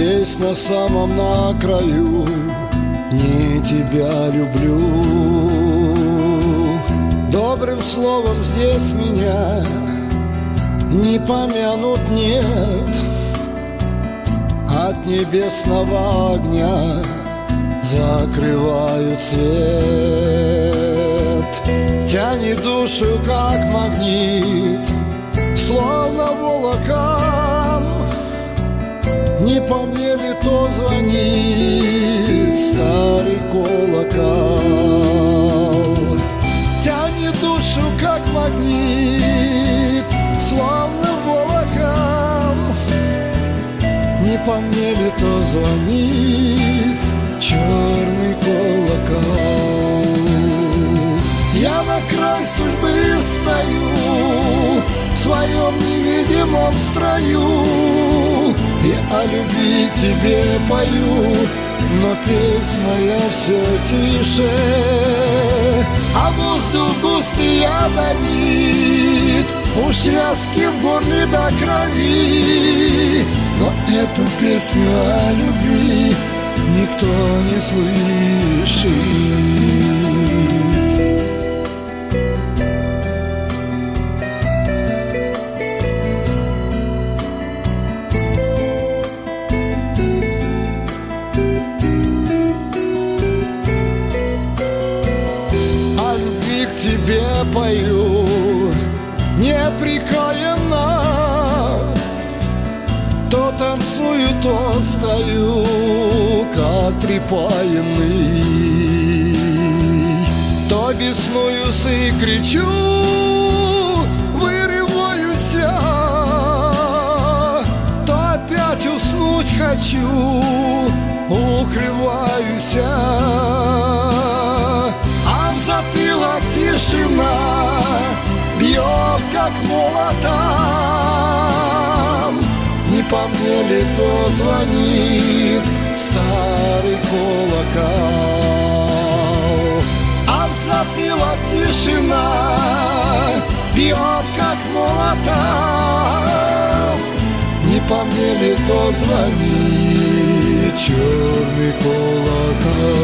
здесь на самом на краю, не тебя люблю. Добрым словом здесь меня не помянут, нет. От небесного огня закрывают свет. Тянет душу, как магнит, словно волокам. Не по мне ли то звонит старый колокол? Тянет душу, как магнит, словно волокам. Не по мне ли то звонит черный колокол? Я на край судьбы стою, в своем невидимом строю, и о любви тебе пою, но песнь моя все тише. А воздух густый ядовит, уж вязки в горле до крови, но эту песню о любви никто не слышит. Тебе пою непрекаянно, то танцую, то стою, как припаянный, то беснуюсь и кричу, вырываюсь, то опять уснуть хочу, укрываюсь. Затылок тишина бьет, как молотом. Не по мне ли то звонит старый колокол? А в затылок тишина бьет, как молотом. Не по мне ли то звонит черный колокол?